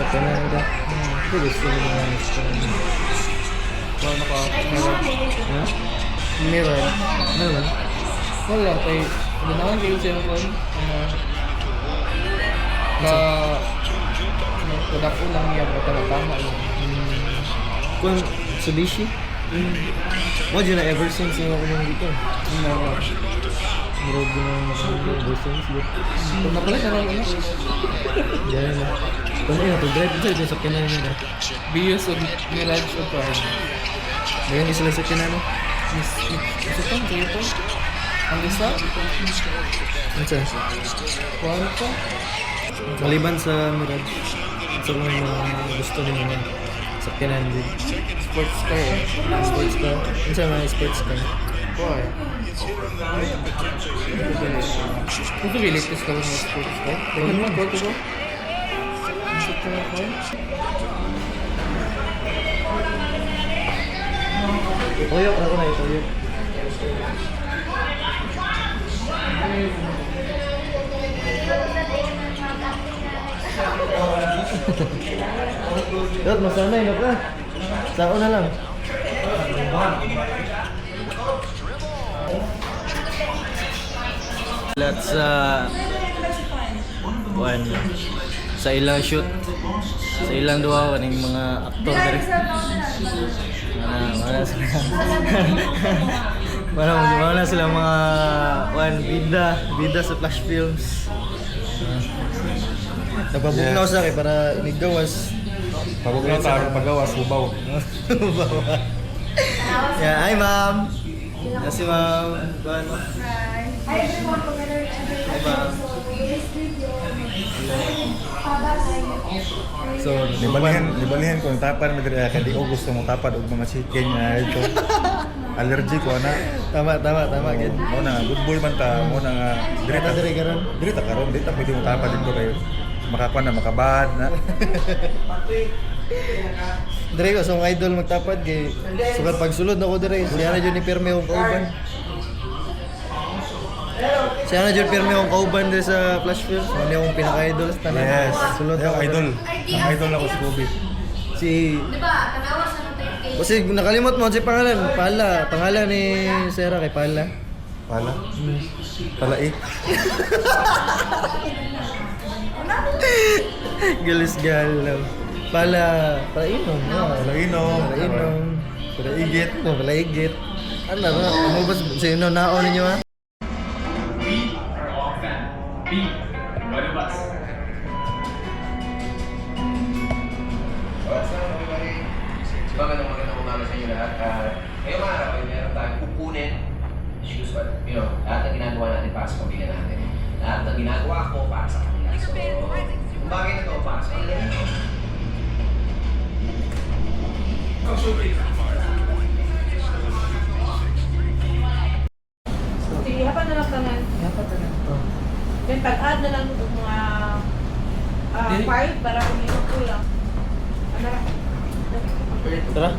sa Canada. Ito gusto ko mga Wala ka, meron. Ha? Meron. Meron? Wala, kay ganahan kayo siya ko. Na kadako lang niya tama lang. Kung Mitsubishi? What did I ever since yung ako nung dito? Marog din ang ever since dito. Kung napalit na lang ano? Diyan na. Kung ano to drive dito sa Canada nila. Bios o Mirage o Prime. Ngayon isa lang sa Canada. Isa to, sige to. Ang isa? Ano siya? Kuhaan ko? Maliban sa Mirage. Sa kung gusto nyo naman. Sa Canada. Sports car eh. Sports car. Ano siya mga sports car? Kuhaan. Ito bilitis ka ba ng sports car? Tingnan mo, go to go. Isa to na kuhaan. Toyok ako na ito. Dot, masanay na ka. Sao na lang. Let's one sa ilang shoot sa ilang duwa kaning mga aktor diri. Wala sila mga bida sa Flash Films. Nagpabugnaw sa akin para inigawas. Pabugnaw sa pagawas, hubaw. Yeah, hi ma'am. Yes, si ma'am. Ano? Hi everyone, Hi ma'am. So, Libalihan ko ang tapad mo diri kay di ko gusto mo tapad og mga chicken nga ito. Allergy ko ana. tama gid. Mo na good boy man ta, mo na nga Diri karon. Diri ta karon, di ta pwede mo tapad dito kay makakuan na makabad na. Dire ko so idol magtapad kay sugat pagsulod na ko dire. Siya na jud ni pirme og kauban. Siya na jud pirme og kauban dire sa Flash Film. Ano yung pinaka-idol sa tanan. Yes. Sulod Yung ako. idol. Ang idol ako si Kobe. Si diba, tanawa sa notification. kasi nakalimot mo si pangalan. Pangalan ni Sarah kay Pala. Pala. Pala eh. Galis galaw. Pala inom. Pala inom. Pala igit. Pala igit. Ano ba? Ano ba sino naon ninyo ha? We are all family. One of us. What's up, everybody? Magandang umaga sa inyo lahat. Ngayong araw ay meron tayong kukunin issues, but lahat ng ginagawa natin para sa pamilya natin. Lahat ng ginagawa ko para sa kanila. So, yung bagay na to para sa kanila. Sige, hapan na lang tanan. Dapat na to. Then pag-add na lang itong mga file para kung yung kulang. Ano lang? Tara.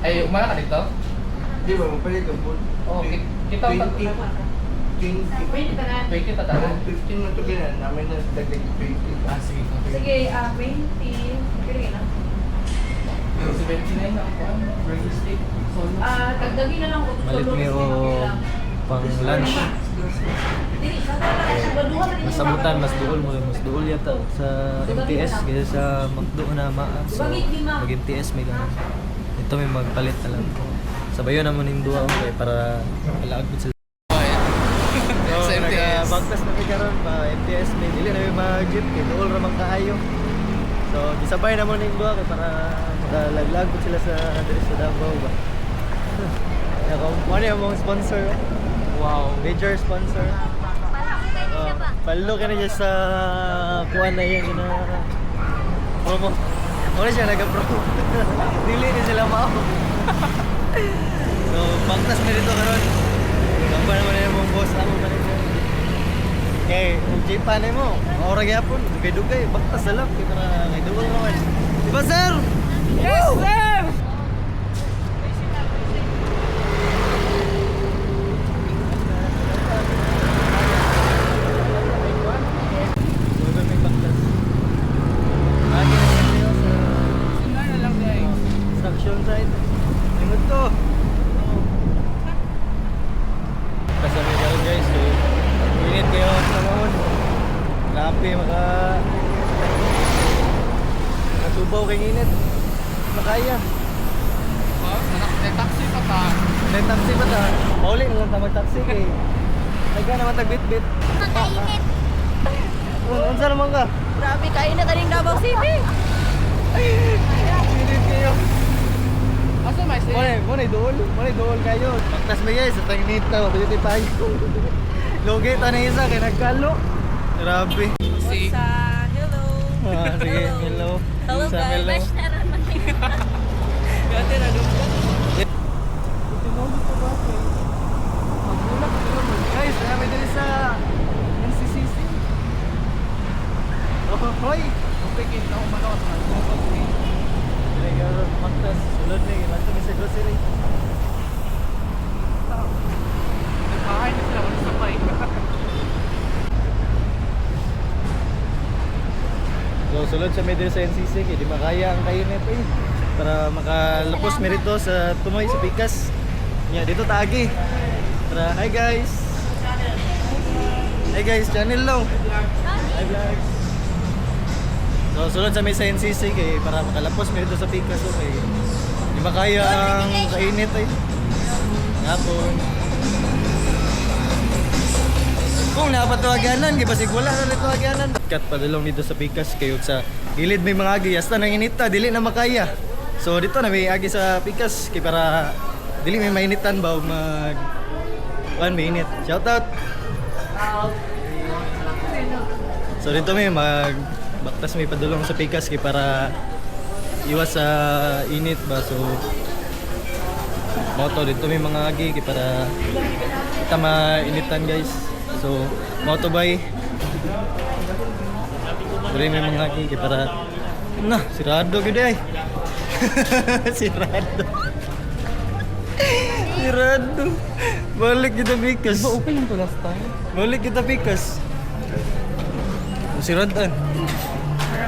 Ay, umala ka dito? Di ba, mapalit ang food? Oo, kita ang 20 tanan. 20 tatanan. 15 na ito ganyan, namin na dagdag 20. Ah, sige. Sige, 20. Kaya na. Pero 79 na ako. Burger steak. Solo. Tagdagin na lang ko. Malit mi o pang lunch. Masamutan, mas duol yata sa MTS kaysa sa McDo na so mag MTS may ganun. Ito may magpalit na lang. Sabayo naman yung duwa ko para alaag ko sila. Sa MTS. Bagtas na may karon pa MTS may dili na may mag-jeep kay duol ra man kaayo. So gisabay naman yung duwa kay para makalaglag ko sila sa diri sa Davao ba. Ano yung mga sponsor? Wow. Major sponsor. Palo ka na dyan sa kuwan na yan na promo. Wala siya nag-promo. Dili na sila mao. So, pagtas mo dito karon. Gamba naman na yung boss ako man ito. Okay, kung jipan mo, maura gyapon, dugay-dugay, pagtas na lang para kay duwal naman. Diba sir? Yes, sir! Lagi na Davao kay init. Makaya. Oh, may taxi pa ta. May taxi ba ta? Mauli na lang ta mag-taxi kay. Nagka naman tagbit-bit. Makainit. Unsa naman ka? Grabe kainit aning Davao City. Init kayo. Asa may stay? Muna dool kayo. Pagtas mo guys, sa tanginit na, mabuti tayo. Logi ta na isa, kaya nagkalo. Grabe. Si Hello. Ah, sige, hello. Hello Sa guys. hello. Gati na dum. Guys, kami din sa NCCC. Oh, hoy! Pagkikin na umalot. Kaya magtas, sulod na, ilan kami sa grocery. Nagkahay na sila wala sabay. So, sulod sa middle sa NCC, kaya di makaya ang kainit eh. Para makalapos mi rito sa Tumoy, sa Pikas. Yeah, dito taagi. Tara, hi guys! Hi guys, channel lang. Hi vlogs. So, sulod sa may sa NCC kay para makalapos mi rito sa Pikas. Okay. Di makaya ang kainit eh. Ngapon. Kung napatuwaganan, gibasig wala na nito aganan. Kat padulong dito sa Pikas kayo sa gilid may mga agi. Hasta nang inita, dili na makaya. So dito na may agi sa Pikas kay para dili may mainitan ba o mag may init. Shout out. So dito may baktas may padulong sa Pikas kay para iwas sa init ba. So moto dito may mga agi kay para kita mainitan guys. So, motobay. Dili may mga agi kay para na, sirado gid ay. Sirado. Sirado. Balik kita Pikas. Ba okay yung to last time? Balik kita Pikas. Siradan.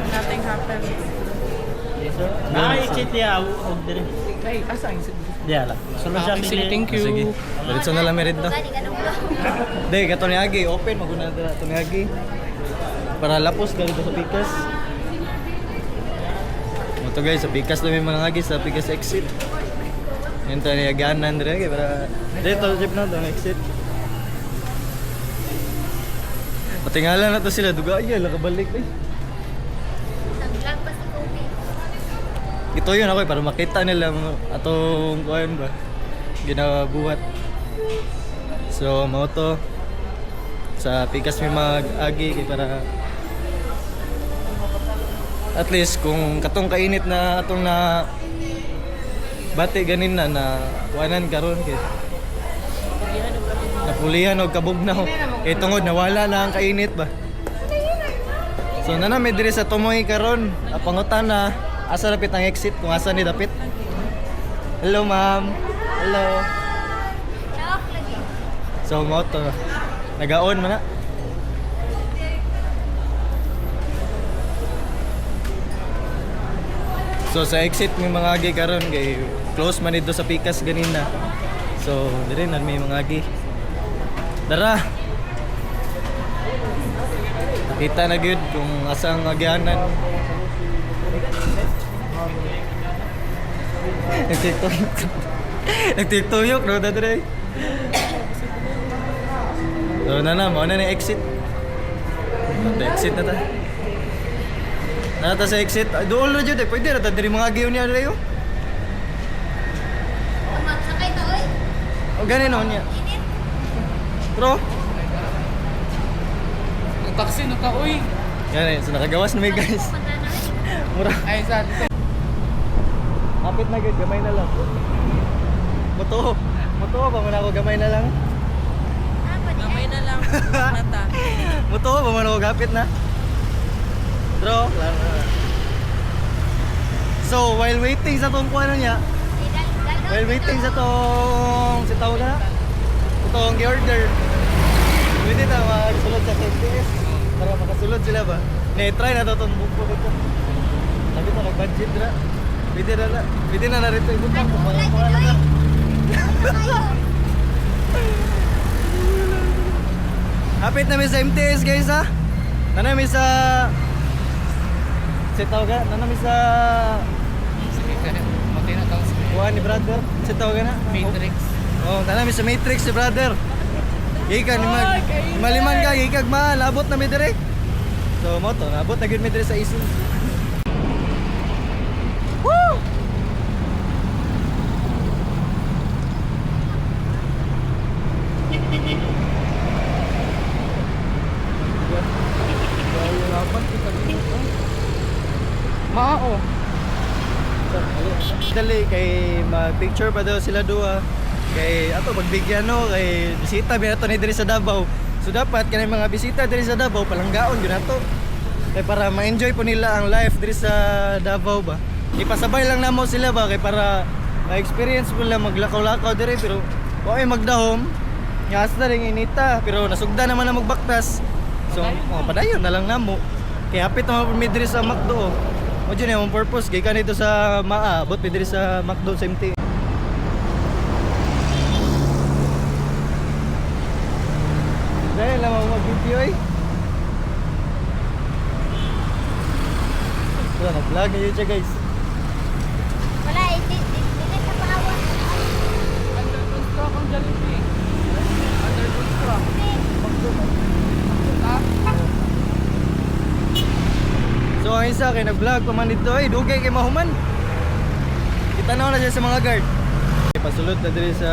Nothing happened. Cheat ya, og dire. Ay, asa ang sit? Diya lang. Sulod siya Sige, thank you. Sige. Diretso na lang merit na. Gani ganun ko. Hindi, kato ni Agi. Open, maguna na ito ni Agi. Para lapos ka dito sa Pikas. Ito guys, sa Pikas na may mga Agi, sa Pikas exit. Yan tayo ni Aganan rin. Para dito, jeep na ito, exit. Patingala na to sila. Duga, ay, lakabalik eh. Nag-vlog pa si Kobe. Ito yun ako para makita nila atong kuhan ba ginabuhat. So mo to sa Pikas may mag-agi kay para at least kung katong kainit na atong na bati ganin na kuanan karon kay napulihan og kabugnaw kay tungod nawala na ang kainit ba. So nana may diri sa Tumoy karon pangutan na asa dapit ang exit kung asa ni dapit. Hello ma'am. Hello. Chok lagi. So mo to nagaon man na. So sa exit may mga agi karon kay close man dito sa Pikas ganina. So dire na may mga agi. Dara. Kita na gyud kung asa ang agyanan. Nagtituyok no dadre. So na mo na exit. Exit na ta. Nata sa exit. Dool na jud eh. Pwede ra ta diri mga giyon niya diri yo. Magsakay ta oy. O gani no niya. Init. Bro. Ang taxi na ka, uy. Gani so nakagawas na may guys. Mura. Ay, sa Kapit na gid gamay na lang. Moto ba man ako gamay na lang. Gamay na lang. Nata. Moto ba man ako gapit na. Bro, so while waiting sa tong kuano niya, while waiting sa tong si tawag na itong gi-order, pwede na magsulod sa TPS para makasulod sila ba? Ne-try na to itong buko dito. Sabi to, nag-budget na. Pwede na narito ibutang kung mga na. Hapit namin sa MTS guys ha. Nanami sa tawagan na namin sa Sige, kaya. Matay na tao sa kuha ni brother. Si tawagan na. Matrix. Oh, tanami sa Matrix si brother. Gikan ni maliman ka, gikag malabot na mi dire. So mo to, nabot na gyud mi dire sa isin. Woo! Mao. Dali kay mag-picture pa daw sila duha. Kay ato magbigyan no kay bisita mi nato ni diri sa Davao. So dapat kanay mga bisita diri sa Davao palanggaon gyud nato. Kay para ma-enjoy po nila ang life diri sa Davao ba. Ipasabay lang namo sila ba kay para ma-experience po nila maglakaw-lakaw diri pero okay magdahom. Nga hasta ring inita pero nasugda naman na magbaktas. So padayon na lang namo. Kay hapit na mi diri sa McDo. O dyan yung purpose, kaya ka nito sa maabot, pwede rin sa McDo sa MT. Dahil lang ako mag-video eh. So, nag-vlog na yun siya guys. Wala, hindi ka paawan. Under construct ang Jollibee. Under construct. So, ang isa kay nag-vlog pa man dito eh, dugay kay mahuman. Itanaw na siya sa mga guard. Pasulot na diri sa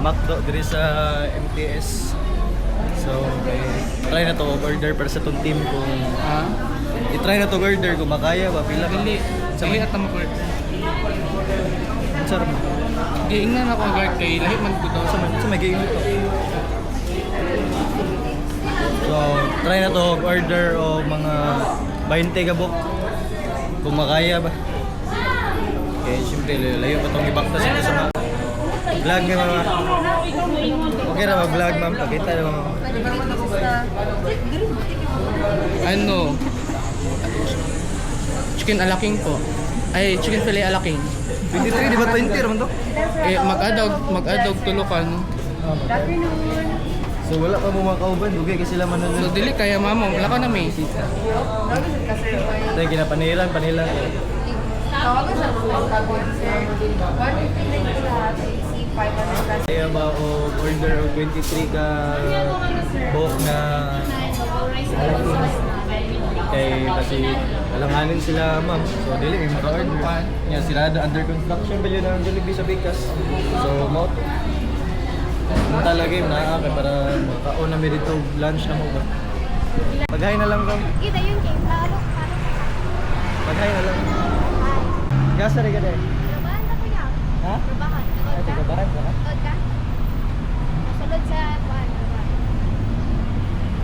McDo, diri sa MTS. So, try na to order para sa tong team kung i-try na to order kung makaya ba pila ka. Dili. Sa may atama ko. Sarap. Giingnan ako guard kay lahi man ko daw. Sa may game ito. So, try na to order o mga 20 kabuk kung makaya ba. Okay, siyempre layo pa itong ibaktas ito sa mga vlog nga mga. Okay na mag-vlog ma'am, pakita na mga. Ano? Chicken alaking po. Ay, chicken fillet alaking. 23, di ba 20 naman to? Eh, mag-adog tulukan. So wala pa mo mga kauban, dugay kasi sila So, manunod. dili kaya mamo. Wala ka na may. Dahil kinapanilan, panilan. Kaya ba o order o 23 ka buhok na kay kasi alanganin sila ma'am. So dili may maka-order. Yan sila under construction ba yun ang Jollibee sa Bicas. So mo talaga yung naakay para makaon na dito lunch na mo ba. Paghay na lang kang. Kita yun, kay Lalo. Paghay na lang. Gasa rin ka dahil. Trabahan na ko yan. Ha? Trabahan. Ay, tagabahan ka? Tod ka? Nasulod sa kuhan.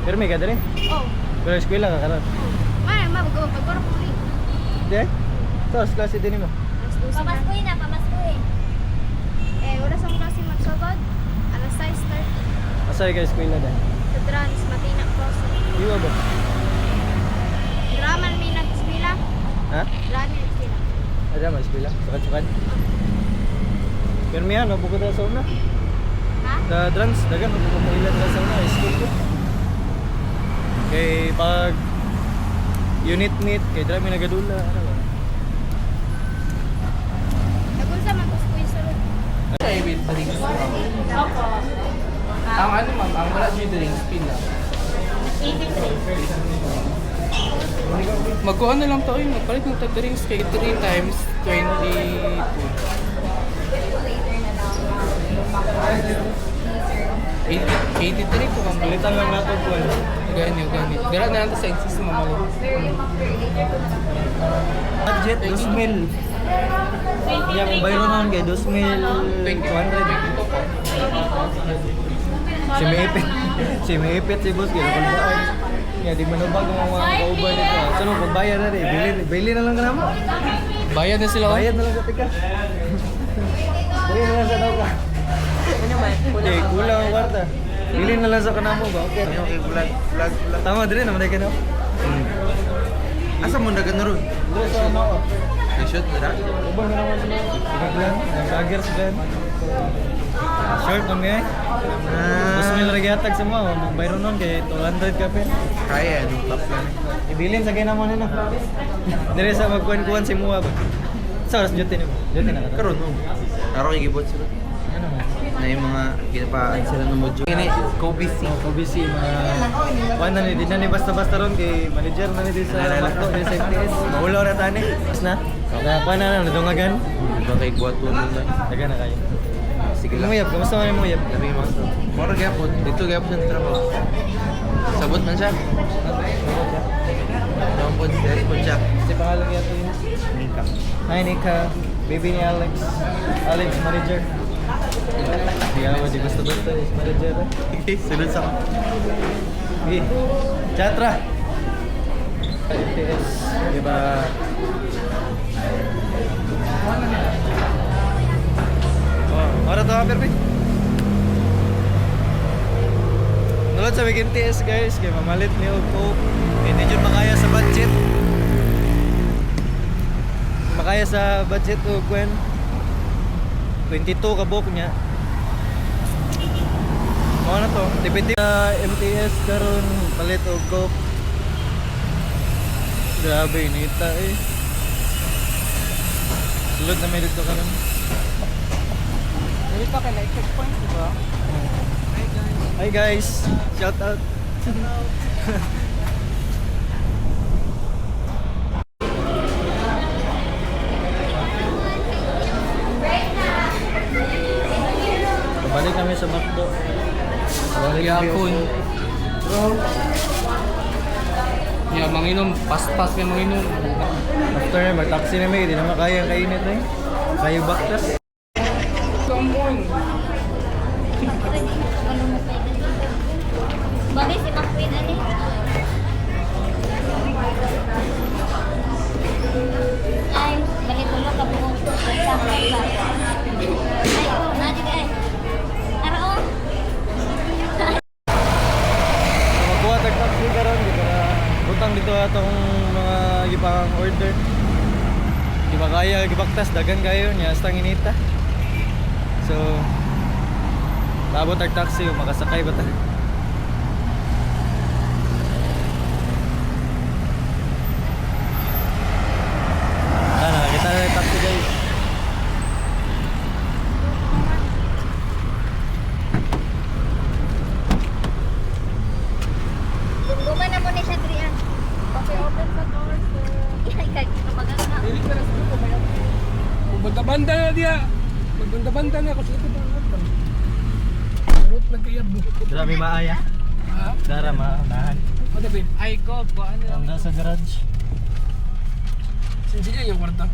Pero may ka dali? Oh. Pero eskwela ka karon. Pagkoro po rin. Hindi? Tapos klase din mo. Pamaskuhin na, pamaskuhin. Oras ang klase magsugod. Alas 6:30. Asay ka eskwela dahil? Sa Trans, Matina Crossing. Iwa ba? Draman may nag-eskwela. Ha? Draman may nag-eskwela. Ada mas eskwela? Sukat-sukat? Pero may ano, bukod na sa una. Ha? Sa Trans, dagan, bukod na ilan na sa una. School ko. Kay pag unit meet, kay dami nagadula. Ano ba? Nagunsa man kuskuhin sulod. Ay, with drinks. Opo. Ang ano ma'am, ang wala siya drinks, pila. 83. Magkuhan na lang to yun. Magpalit ng drinks kay 3 times 22. 83 ko kang Palitan lang natin po. Ganyan. Dira na lang to sa exist mamalo. Budget, 2,000. Kaya kung bayro naman kay 2,200. Si may ipit si boss kaya napalbaan. Kaya di manubag ang mga kauban nito. So no, pagbayad na rin. Bili na lang ka naman. Bayad na sila. Bayad na lang ka tika. Bili na lang sa daw ka. Okay, kulang ang kwarta. Bili na lang sa kanamo ba? Okay. Ano kay vlog. Tama din naman ka no? Asa mo na gano'n ron? Doon sa ano? I-shoot mo na? Ubang na naman sila. Gaglan, nag-vlogger sila. Short mo nga eh. Gusto nila nagyatag sa mga, magbayro nun kay 200 ka pa. Kaya, yung top lang. Ibilin sa gina mo na. Dire sa magkuhan-kuhan si Mua. Sa oras duty na mo? Duty na ka? Karoon mo. Araw yung gibot sila. Ano mo? Na yung mga ginapaan sila ng module. Ini, Kobe C. Kobe C, mga... Kuhan na ni, di na ni basta-basta ron kay manager na ni di sa Macdo, di sa MTS. Maulaw na tani. Mas na? Kuhan na, nadungagan. Diba kay Guato nun lang. Daga na kayo. Sige lang. Muyap, kamusta man yung muyap? Sabi yung mga to. Moro gyapon. Dito gyapon ng trabaho. Sabot man siya. Sabot po, respond siya. Si pangalan yata yun. Nika. Hi Nika, baby ni Alex. Alex, manager. Diyawa, di basta-basta is manager eh. Sunod sa ka. Sige, Chatra! MTS, diba? Oh, ora to ha, perfect. Nulad sa Big MTS guys, kaya mamalit ni Opo. Hindi dyan makaya sa budget. Makaya sa budget o Gwen. 22 kabok niya. Ano na to? Tipid sa MTS karon palit og coke. Grabe inita eh. Sulod na may dito karon. Hindi pa kaya checkpoint, di ba? Hi guys, shout out. Balik kami sa Macdo. Balik Yapon. Ya, manginom. Pas-pas may manginom. After na mag-taxi na may, hindi naman kaya ang kainit eh. Kayo baktas. Bali si Macwin ani. Ay, bali tulo ka po. Ay, oh, nadi kay. Arao. Magbuhat ang taxi karon di para butang dito atong mga gipang order. Di ba kaya gibaktas dagan kayo niya hasta inita. So labot ang taxi makasakay ba ta? Kita na yung taxi guys. Guman na mo ni siya Trian. Okay, open sa door. Ay, kay kapagan na. Magbanda-banda na dia. Magbanda-banda na ako sa ito. Marot nagkayab mo. Grabe maaya. Ha? Dara maahan. Ano ba? Ay ko, ano lang. Hanggang sa garage. Sige yung kwarta.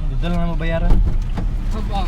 Dito lang na mabayaran. Haba.